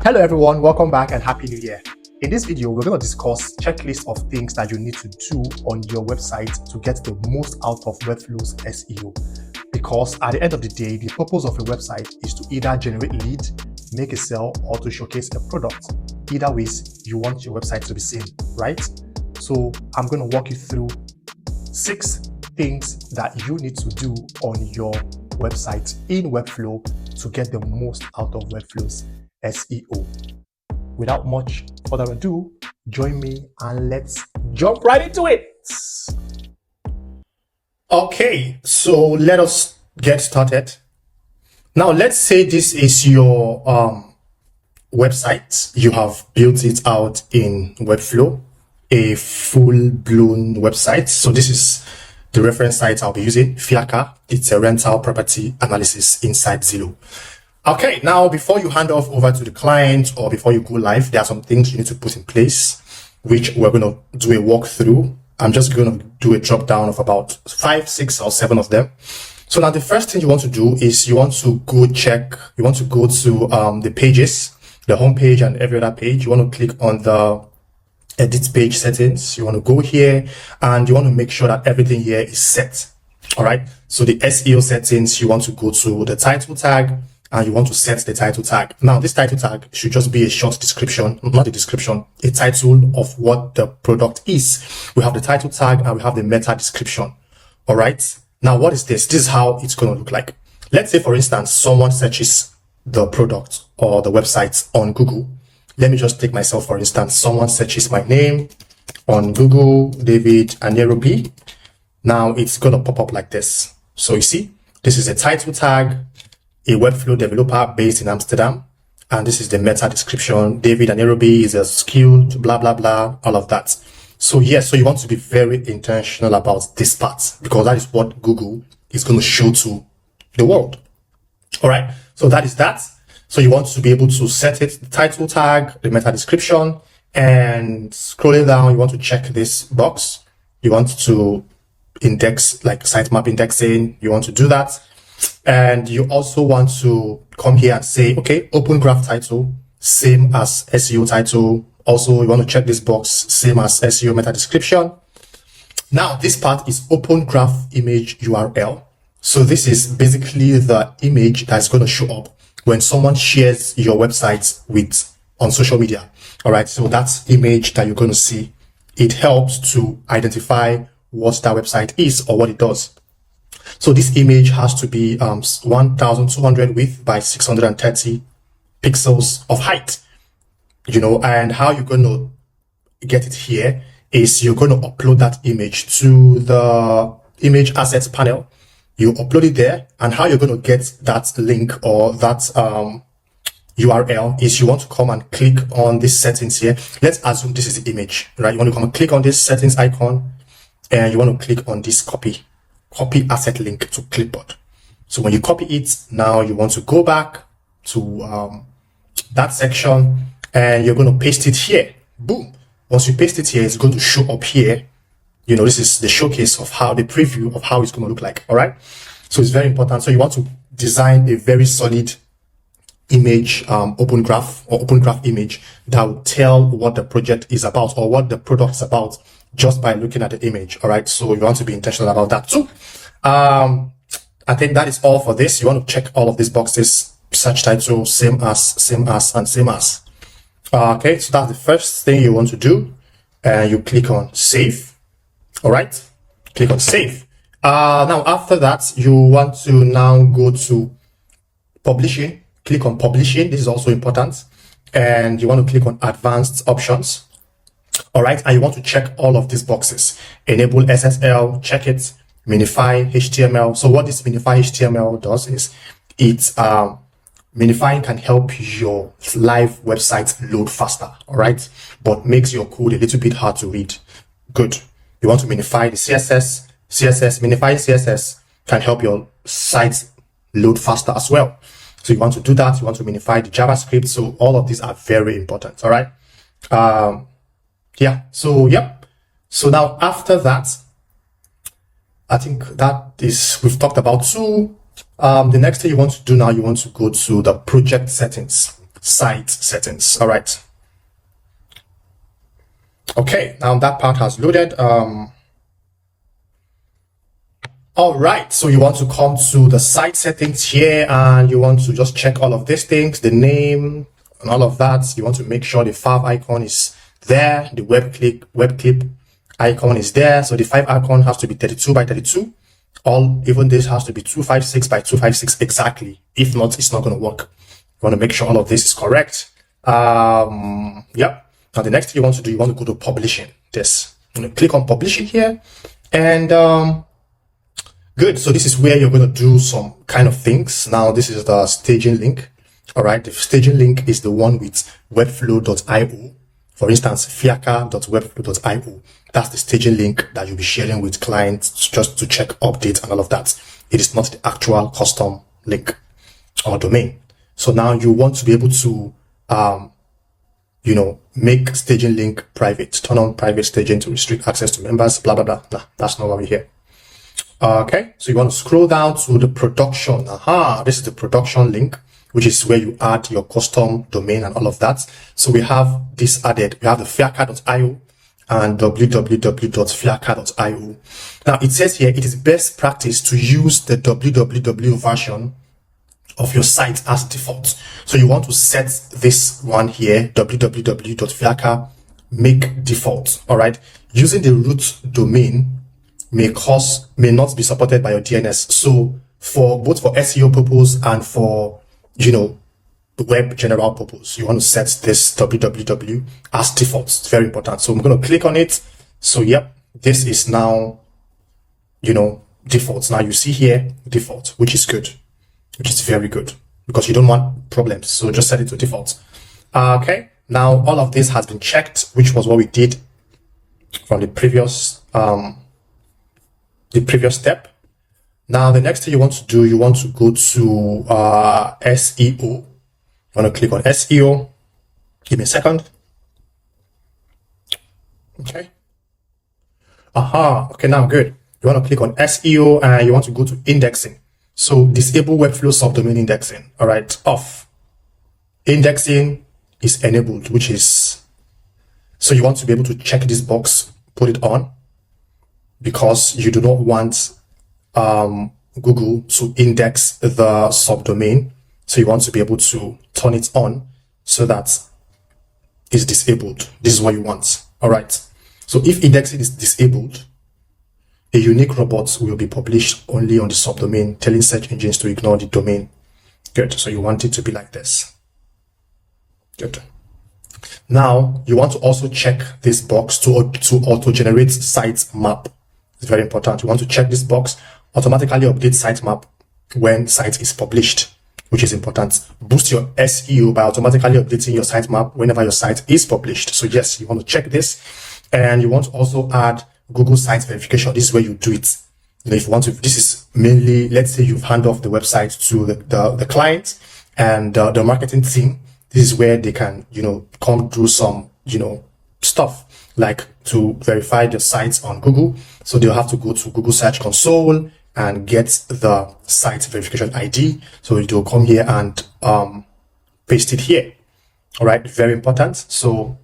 Hello everyone, welcome back and happy new year. In this video, we're going to discuss checklist of things that you need to do on your website to get the most out of Webflow's SEO. Because at the end of the day, the purpose of a website is to either generate lead, make a sale, or to showcase a product. Either ways, you want your website to be seen, right? So I'm going to walk you through 6 things that you need to do on your website in Webflow to get the most out of Webflow's SEO. Without much further ado, join me and let's jump right into it. Okay, so let us get started. Now, let's say this is your website. You have built it out in Webflow, a full-blown website. So this is the reference site I'll be using, Fiaca. It's a rental property analysis inside Zillow. Okay, now before you hand off over to the client or before you go live, there are some things you need to put in place, which we're going to do a walkthrough. I'm just going to do a drop down of about 5, 6, or 7 of them. So now the first thing you want to do is you want to go to the pages, the home page and every other page. You want to click on the edit page settings. You want to go here and you want to make sure that everything here is set. All right. So the SEO settings, you want to go to the title tag and you want to set the title tag. Now, this title tag should just be a short description, not a description, a title of what the product is. We have the title tag and we have the meta description. All right. Now, what is this? This is how it's going to look like. Let's say, for instance, someone searches the product or the website on Google. Let me just take myself, for instance. Someone searches my name on Google, David Anierobi. Now, it's going to pop up like this. So you see, this is a title tag, a Webflow developer based in Amsterdam. And this is the meta description. David Anierobi is a skilled, blah, blah, blah, all of that. So yes, so you want to be very intentional about this part because that is what Google is going to show to the world. All right. So that is that. So you want to be able to set it, the title tag, the meta description, and scrolling down, you want to check this box. You want to index, like sitemap indexing. You want to do that. And you also want to come here and say, okay, open graph title, same as SEO title. Also, you want to check this box, same as SEO meta description. Now, this part is open graph image URL. So this is basically the image that's going to show up when someone shares your website on social media. All right. So that's image that you're going to see. It helps to identify what that website is or what it does. So this image has to be 1200 width by 630 pixels of height, and how you're going to get it here is you're going to upload that image to the image assets panel. You upload it there, and how you're going to get that link or that URL is you want to come and click on this settings here. Let's assume this is the image, right? You want to come and click on this settings icon and you want to click on this copy asset link to clipboard. So when you copy it, now you want to go back to that section and you're going to paste it here. Boom. Once you paste it here, it's going to show up here. This is the showcase of the preview of how it's going to look like. All right. So it's very important. So you want to design a very solid image, open graph image that will tell what the project is about or what the product is about just by looking at the image. All right. So you want to be intentional about that too. I think that is all for this. You want to check all of these boxes, search title, same as, and same as. Okay. So that's the first thing you want to do. And you click on save. All right. Click on save. Now after that, you want to now go to publishing. Click on publishing. This is also important. And you want to click on advanced options. All right. And you want to check all of these boxes. Enable SSL, check it. Minify HTML. So what this Minify HTML does is minifying can help your live website load faster. All right. But makes your code a little bit hard to read. Good. You want to minify the CSS. Minifying CSS can help your site load faster as well. So you want to do that. You want to minify the JavaScript. So all of these are very important. All right. Yeah. So, yep. So now after that, I think that is, we've talked about 2. The next thing you want to do now, you want to go to the project settings. site settings. All right. Okay, now that part has loaded. All right, so you want to come to the site settings here and you want to just check all of these things, the name and all of that. You want to make sure the fav icon is there, the web clip icon is there. So the 5 icon has to be 32 by 32. Even this has to be 256 by 256 exactly. If not, it's not going to work. You want to make sure all of this is correct. Yep. Now the next thing you want to do, you want to go to publishing. This. You want to click on publishing here and good. So this is where you're going to do some kind of things. Now this is the staging link. All right. The staging link is the one with webflow.io. For instance, fiaka.webflow.io. That's the staging link that you'll be sharing with clients just to check updates and all of that. It is not the actual custom link or domain. So now you want to be able to, make staging link private, turn on private staging to restrict access to members, blah, blah, blah. Nah, that's not what we're here. Okay. So you want to scroll down to the production. This is the production link, which is where you add your custom domain and all of that. So we have this added. We have the fiaka.io and www.fiaka.io. Now it says here, it is best practice to use the www version of your site as default. So you want to set this one here, www.fiaka, make default. All right. Using the root domain may not be supported by your DNS. So for both for SEO purpose and for, web general purpose, you want to set this www as default. It's very important. So I'm going to click on it. So yep, this is now, default. Now you see here default, which is good, which is very good because you don't want problems. So just set it to default. Okay. Now all of this has been checked, which was what we did from the previous step. Now the next thing you want to do, you want to go to SEO. You want to click on SEO. Give me a second. Okay. Okay, now good. You want to click on SEO and you want to go to indexing. So disable Webflow subdomain indexing. All right, off. Indexing is enabled, which is, so you want to be able to check this box, put it on, because you do not want Google to index the subdomain. So you want to be able to turn it on so that it's disabled. This is what you want. All right. So if indexing is disabled, a unique robot will be published only on the subdomain, telling search engines to ignore the domain. Good. So you want it to be like this. Good. Now you want to also check this box to auto-generate sitemap. It's very important. You want to check this box, automatically update sitemap when site is published, which is important. Boost your SEO by automatically updating your sitemap whenever your site is published. So yes, you want to check this, and you want to also add Google Site Verification. This is where you do it. If you want to, this is mainly, let's say you've handed off the website to the client and the marketing team. This is where they can, come through some, stuff like to verify the sites on Google. So they'll have to go to Google Search Console and get the site verification ID. So they'll come here and paste it here. All right, very important. So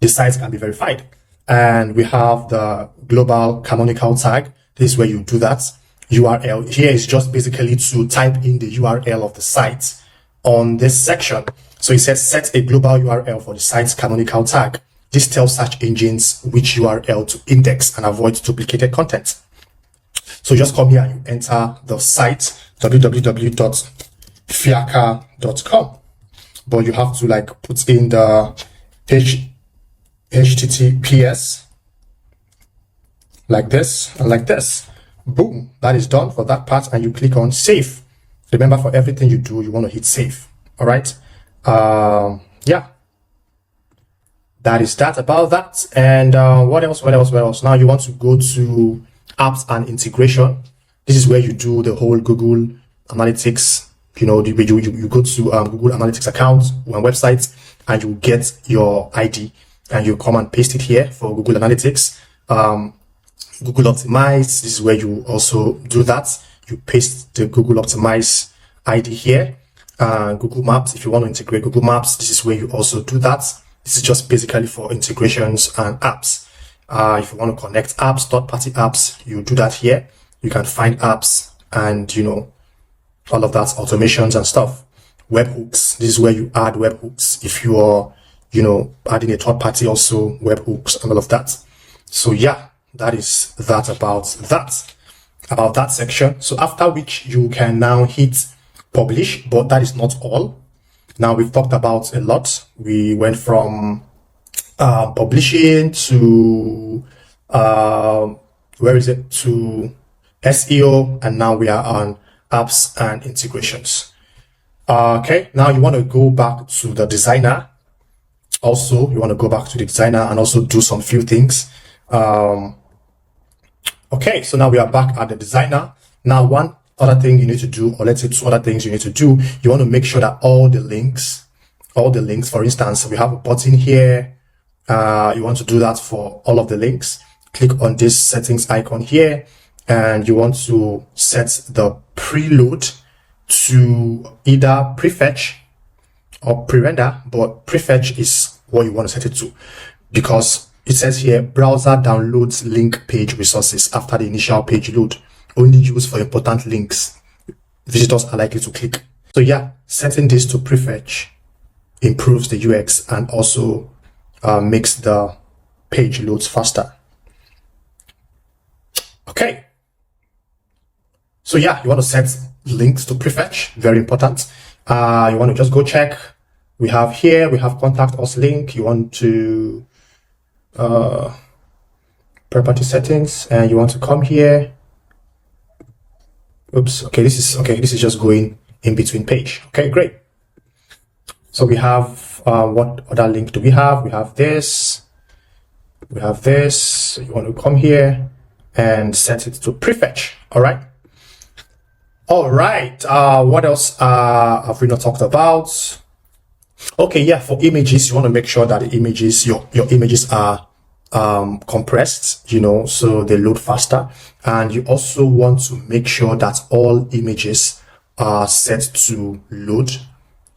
the sites can be verified. And we have the global canonical tag. This is where you do that. URL here is just basically to type in the URL of the site on this section. So it says set a global URL for the site's canonical tag. This tells search engines which URL to index and avoid duplicated content. So just come here and you enter the site www.fiaka.com, but you have to put in the HTTPS like this and like this. Boom, that is done for that part, and you click on save. Remember, for everything you do, you want to hit save. All right. Yeah, that is that about that. And what else? Now you want to go to apps and integration. This is where you do the whole Google Analytics. You go to Google Analytics account on websites, and you get your ID, and you come and paste it here for Google Analytics. Google Optimize. This is where you also do that. You paste the Google Optimize ID here. Google Maps. If you want to integrate Google Maps, this is where you also do that. This is just basically for integrations and apps. If you want to connect apps, third-party apps, you do that here. You can find apps and, you know, all of that, automations and stuff. Webhooks, this is where you add webhooks. If you are, you know, adding a third party also, webhooks and all of that. So yeah, that is that about that section. So after which you can now hit publish, but that is not all. Now we've talked about a lot. We went from publishing to to SEO, and now we are on apps and integrations. Okay, now you want to go back to the designer. Also, you want to go back to the designer and also do some few things. Okay, so now we are back at the designer. Now, one other thing you need to do, or let's say two other things you need to do, you want to make sure that all the links, for instance, we have a button here. You want to do that for all of the links. Click on this settings icon here, and you want to set the preload to either prefetch or pre-render, but prefetch is what you want to set it to, because it says here browser downloads link page resources after the initial page load, only used for important links visitors are likely to click. So yeah, setting this to prefetch improves the UX and also makes the page loads faster. Okay, so yeah, you want to set links to prefetch, very important. You want to just go check. We have contact us link. You want to property settings, and you want to come here. Oops, okay, this is just going in between page. Okay, great. So we have what other link do we have? We have this. So you want to come here and set it to prefetch. All right. What else have we not talked about? Okay, yeah, for images, you want to make sure that the images, your images are compressed, you know, so they load faster. And you also want to make sure that all images are set to load.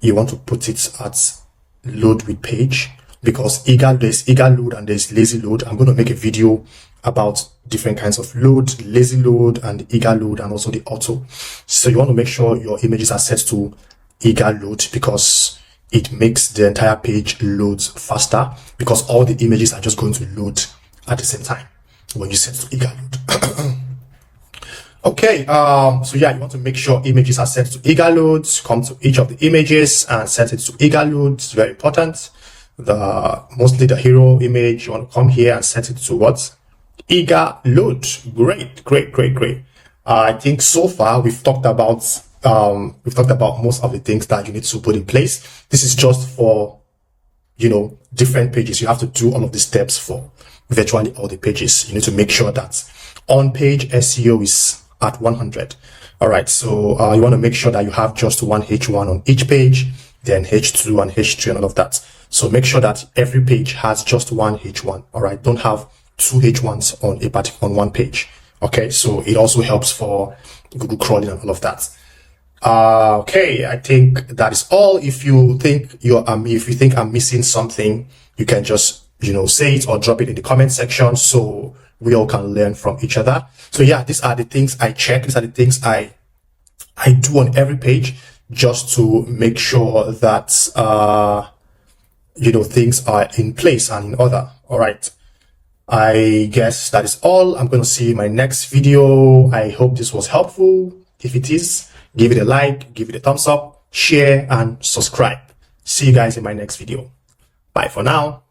You want to put it at load with page, because there's eager load and there's lazy load. I'm going to make a video about different kinds of load, lazy load and eager load, and also the auto. So you want to make sure your images are set to eager load, because it makes the entire page loads faster, because all the images are just going to load at the same time when you set to eager load. Okay, so yeah, you want to make sure images are set to eager loads. Come to each of the images and set it to eager loads. It's very important. Mostly the hero image, you want to come here and set it to what? Eager load. Great. I think so far we've talked about most of the things that you need to put in place. This is just for, you know, different pages. You have to do all of these steps for virtually all the pages. You need to make sure that on page SEO is at 100. All right. So you want to make sure that you have just one H1 on each page, then H2 and H3 and all of that. So make sure that every page has just one H1. All right. Don't have two H1s on one page. Okay. So it also helps for Google crawling and all of that. Okay, I think that is all. If you think I'm missing something, you can just, you know, say it or drop it in the comment section so we all can learn from each other. So yeah, these are the things I check. These are the things I do on every page, just to make sure that you know, things are in place and in order. All right, I guess that is all. I'm going to see you in my next video. I hope this was helpful. If it is, give it a like, give it a thumbs up, share, and subscribe. See you guys in my next video. Bye for now.